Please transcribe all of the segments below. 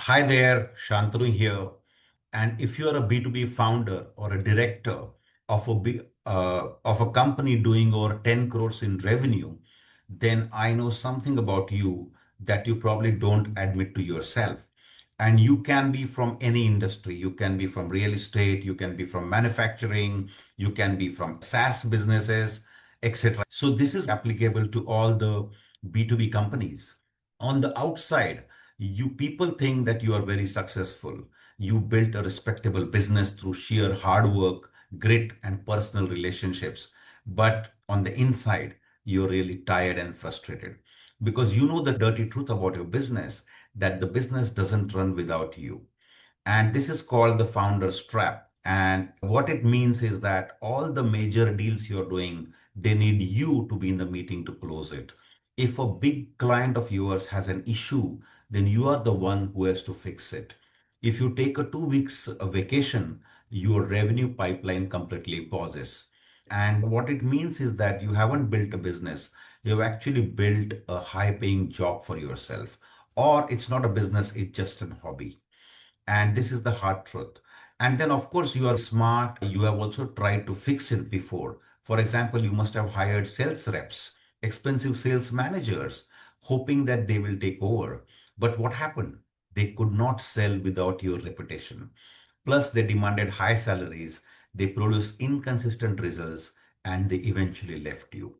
Hi there, Shantanu here. And if you're a B2B founder or a director of a company doing over 10 crores in revenue, then I know something about you that you probably don't admit to yourself. And you can be from any industry. You can be from real estate, you can be from manufacturing, you can be from SaaS businesses, etc. So this is applicable to all the B2B companies. On the outside, you people think that you are very successful. You built a respectable business through sheer hard work, grit, and personal relationships. But on the inside, you're really tired and frustrated because you know the dirty truth about your business, that the business doesn't run without you. And this is called the founder's trap. And what it means is that all the major deals you're doing, they need you to be in the meeting to close it. If a big client of yours has an issue, then you are the one who has to fix it. If you take a 2 weeks vacation, your revenue pipeline completely pauses. And what it means is that you haven't built a business. You've actually built a high paying job for yourself. Or it's not a business, it's just a hobby. And this is the hard truth. And then, of course, you are smart. You have also tried to fix it before. For example, you must have hired sales reps, expensive sales managers, hoping that they will take over. But what happened? They could not sell without your reputation. Plus, they demanded high salaries, they produced inconsistent results, and they eventually left you.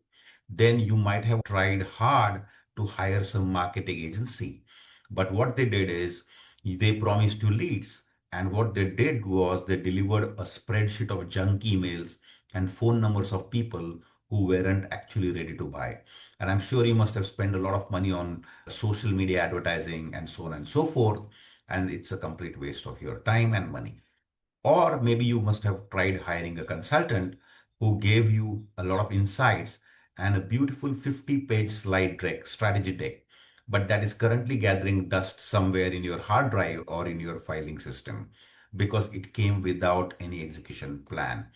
Then you might have tried hard to hire some marketing agency. But what they did is they promised you leads. And what they did was they delivered a spreadsheet of junk emails and phone numbers of people who weren't actually ready to buy. And I'm sure you must have spent a lot of money on social media advertising and so on and so forth. And it's a complete waste of your time and money. Or maybe you must have tried hiring a consultant who gave you a lot of insights and a beautiful 50-page slide deck, strategy deck, but that is currently gathering dust somewhere in your hard drive or in your filing system because it came without any execution plan.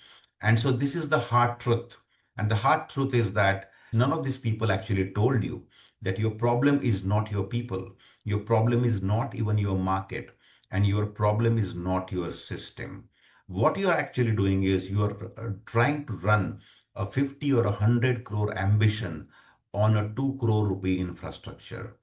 And so this is the hard truth. And the hard truth is that none of these people actually told you that your problem is not your people. Your problem is not even your market, and your problem is not your system. What you are actually doing is you are trying to run a 50 or 100 crore ambition on a 2 crore rupee infrastructure.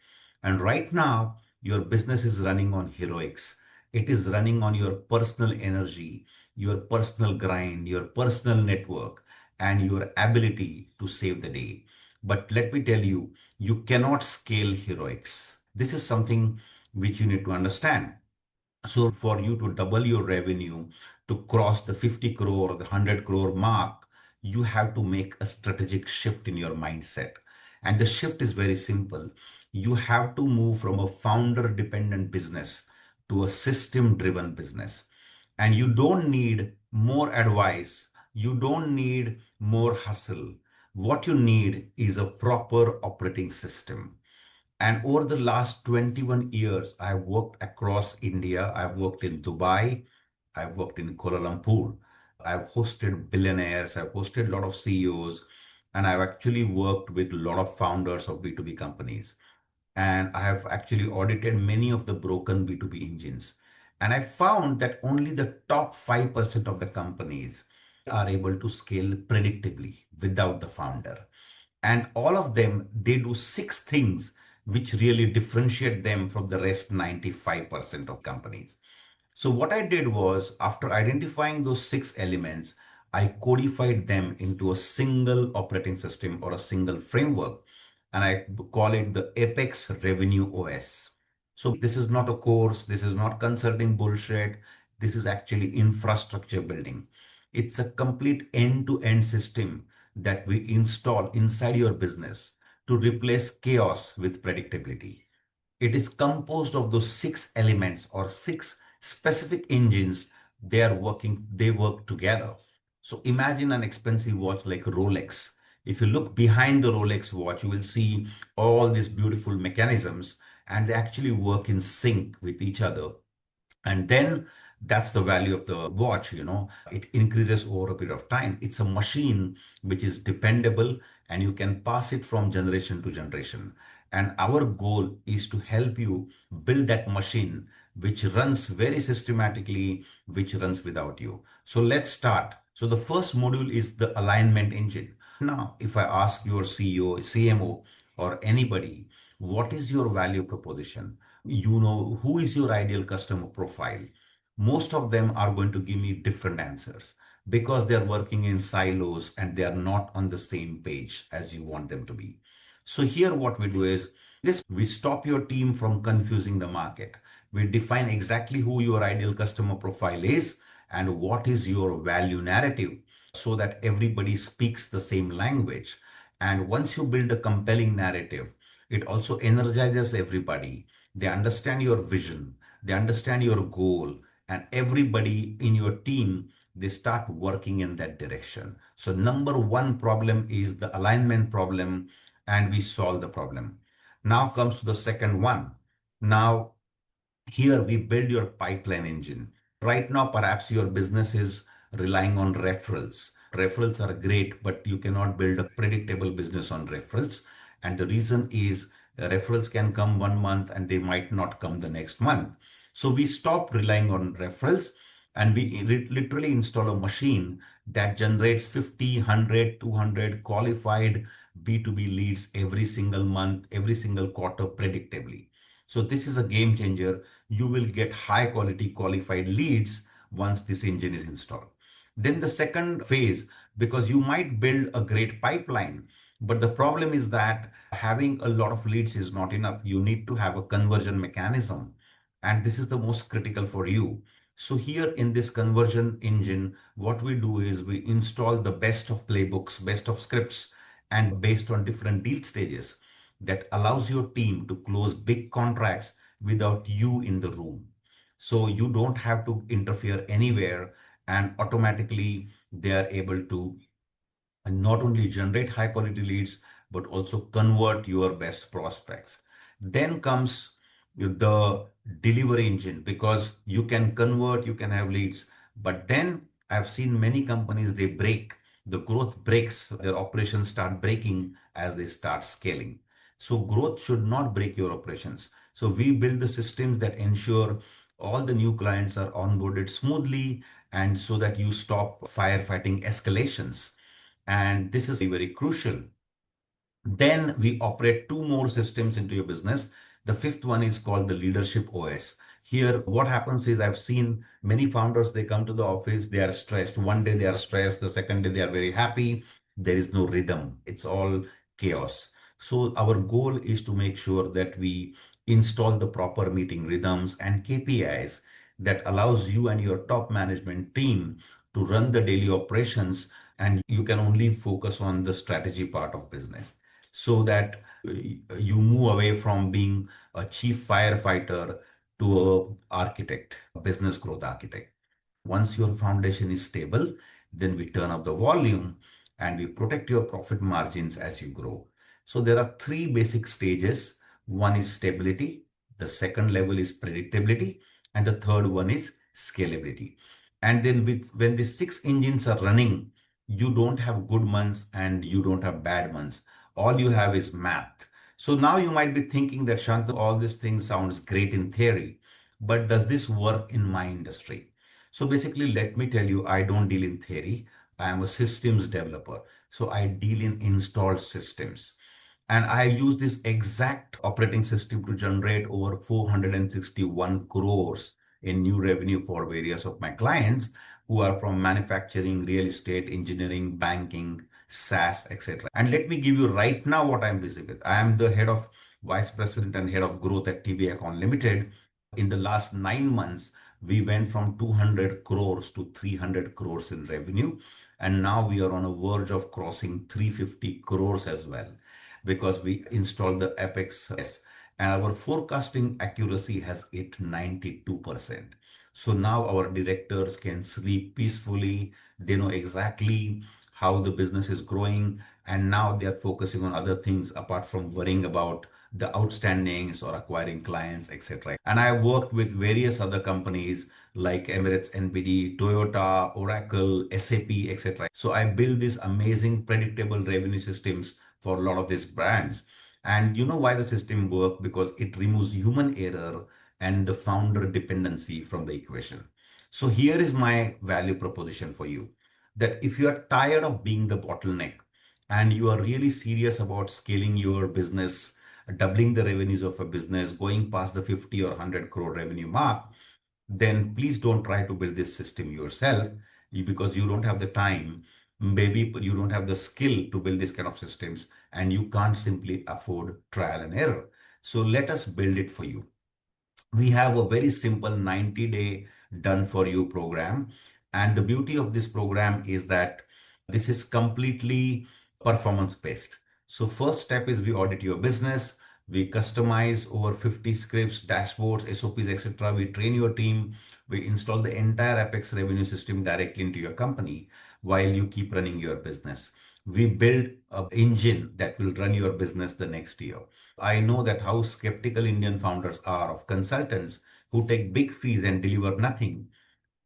And right now, your business is running on heroics. It is running on your personal energy, your personal grind, your personal network, and your ability to save the day. But let me tell you, you cannot scale heroics. This is something which you need to understand. So for you to double your revenue, to cross the 50 crore or the 100 crore mark, you have to make a strategic shift in your mindset. And the shift is very simple. You have to move from a founder dependent business to a system driven business. And you don't need more advice. You don't need more hustle. What you need is a proper operating system. And over the last 21 years, I've worked across India. I've worked in Dubai. I've worked in Kuala Lumpur. I've hosted billionaires. I've hosted a lot of CEOs. And I've actually worked with a lot of founders of B2B companies. And I have actually audited many of the broken B2B engines. And I found that only the top 5% of the companies are able to scale predictably without the founder. And all of them, they do six things which really differentiate them from the rest 95% of companies. So what I did was, after identifying those six elements, I codified them into a single operating system or a single framework, and I call it the Apex Revenue OS. So this is not a course, this is not consulting bullshit, this is actually infrastructure building. It's a complete end-to-end system that we install inside your business to replace chaos with predictability. It is composed of those six elements or six specific engines. They work together. So imagine an expensive watch like Rolex. If you look behind the Rolex watch, you will see all these beautiful mechanisms, and they actually work in sync with each other. And then that's the value of the watch. It increases over a period of time. It's a machine which is dependable, and you can pass it from generation to generation. And our goal is to help you build that machine which runs very systematically, which runs without you. So let's start. So the first module is the alignment engine. Now, if I ask your CEO, CMO, or anybody, what is your value proposition? You know, who is your ideal customer profile? Most of them are going to give me different answers because they are working in silos and they are not on the same page as you want them to be. So here what we do is this, we stop your team from confusing the market. We define exactly who your ideal customer profile is and what is your value narrative so that everybody speaks the same language. And once you build a compelling narrative, it also energizes everybody. They understand your vision, they understand your goal, and everybody in your team, they start working in that direction. So number one problem is the alignment problem, and we solve the problem. Now comes to the second one. Now here we build your pipeline engine. Right now, perhaps your business is relying on referrals. Referrals are great, but you cannot build a predictable business on referrals. And the reason is referrals can come 1 month and they might not come the next month. So we stop relying on referrals and we literally install a machine that generates 50, 100, 200 qualified B2B leads every single month, every single quarter predictably. So this is a game changer. You will get high quality qualified leads once this engine is installed. Then the second phase, because you might build a great pipeline, but the problem is that having a lot of leads is not enough. You need to have a conversion mechanism. And this is the most critical for you. So here in this conversion engine, what we do is we install the best of playbooks, best of scripts, and based on different deal stages that allows your team to close big contracts without you in the room. So you don't have to interfere anywhere, and automatically they are able to not only generate high quality leads, but also convert your best prospects. Then comes the delivery engine because you can convert, you can have leads, but then I've seen many companies, they break, the growth breaks, their operations start breaking as they start scaling. So growth should not break your operations. So we build the systems that ensure all the new clients are onboarded smoothly and so that you stop firefighting escalations. And this is very crucial. Then we operate two more systems into your business. The fifth one is called the leadership OS. Here, what happens is I've seen many founders, they come to the office, they are stressed. One day they are stressed, the second day they are very happy. There is no rhythm. It's all chaos. So our goal is to make sure that we install the proper meeting rhythms and KPIs that allows you and your top management team to run the daily operations, and you can only focus on the strategy part of business so that you move away from being a chief firefighter to a architect, a business growth architect. Once your foundation is stable, then we turn up the volume and we protect your profit margins as you grow. So there are three basic stages. One is stability, the second level is predictability, and the third one is scalability. And then when the six engines are running, you don't have good months and you don't have bad months. All you have is math. So now you might be thinking that Shantanu, all these things sounds great in theory, but does this work in my industry? So basically, let me tell you, I don't deal in theory. I am a systems developer. So I deal in installed systems. And I use this exact operating system to generate over 461 crores in new revenue for various of my clients who are from manufacturing, real estate, engineering, banking, SaaS, etc. And let me give you right now what I'm busy with. I am the head of vice president and head of growth at TB Account Limited. In the last 9 months, we went from 200 crores to 300 crores in revenue. And now we are on a verge of crossing 350 crores as well because we installed the Apex and our forecasting accuracy has hit 92%. So now our directors can sleep peacefully. They know exactly how the business is growing, and now they are focusing on other things apart from worrying about the outstandings or acquiring clients, etc. And I have worked with various other companies like Emirates NBD, Toyota, Oracle, SAP, etc. So I build these amazing predictable revenue systems for a lot of these brands. And you know why the system work? Because it removes human error and the founder dependency from the equation. So here is my value proposition for you, that if you are tired of being the bottleneck and you are really serious about scaling your business, doubling the revenues of a business, going past the 50 or 100 crore revenue mark, then please don't try to build this system yourself, because you don't have the time. Maybe you don't have the skill to build this kind of systems, and you can't simply afford trial and error. So let us build it for you. We have a very simple 90-day done for you program. And the beauty of this program is that this is completely performance based. So first step is we audit your business. We customize over 50 scripts, dashboards, SOPs, etc. We train your team. We install the entire Apex revenue system directly into your company while you keep running your business. We build an engine that will run your business the next year. I know that how skeptical Indian founders are of consultants who take big fees and deliver nothing.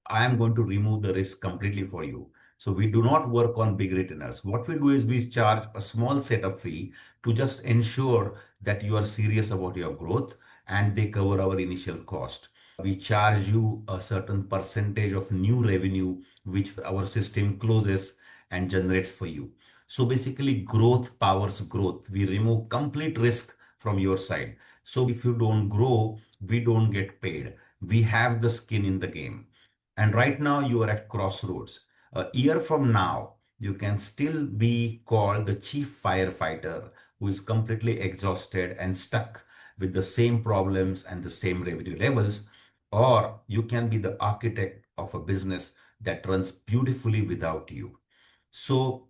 I am going to remove the risk completely for you. So we do not work on big retainers. What we do is we charge a small setup fee to just ensure that you are serious about your growth, and they cover our initial cost. We charge you a certain percentage of new revenue, which our system closes and generates for you. So basically, growth powers growth. We remove complete risk from your side. So if you don't grow, we don't get paid. We have the skin in the game. And right now you are at crossroads. A year from now, you can still be called the chief firefighter who is completely exhausted and stuck with the same problems and the same revenue levels, or you can be the architect of a business that runs beautifully without you. So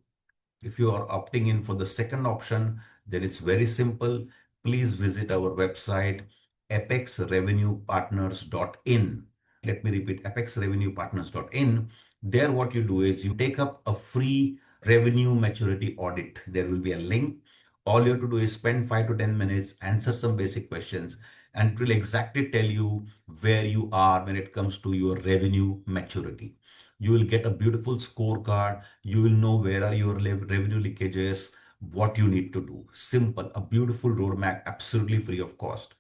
if you are opting in for the second option, then it's very simple. Please visit our website, apexrevenuepartners.in. Let me repeat, apexrevenuepartners.in. There, what you do is you take up a free revenue maturity audit. There will be a link. All you have to do is spend 5 to 10 minutes, answer some basic questions, and it will exactly tell you where you are when it comes to your revenue maturity. You will get a beautiful scorecard. You will know where are your revenue leakages, what you need to do. Simple, a beautiful roadmap, absolutely free of cost.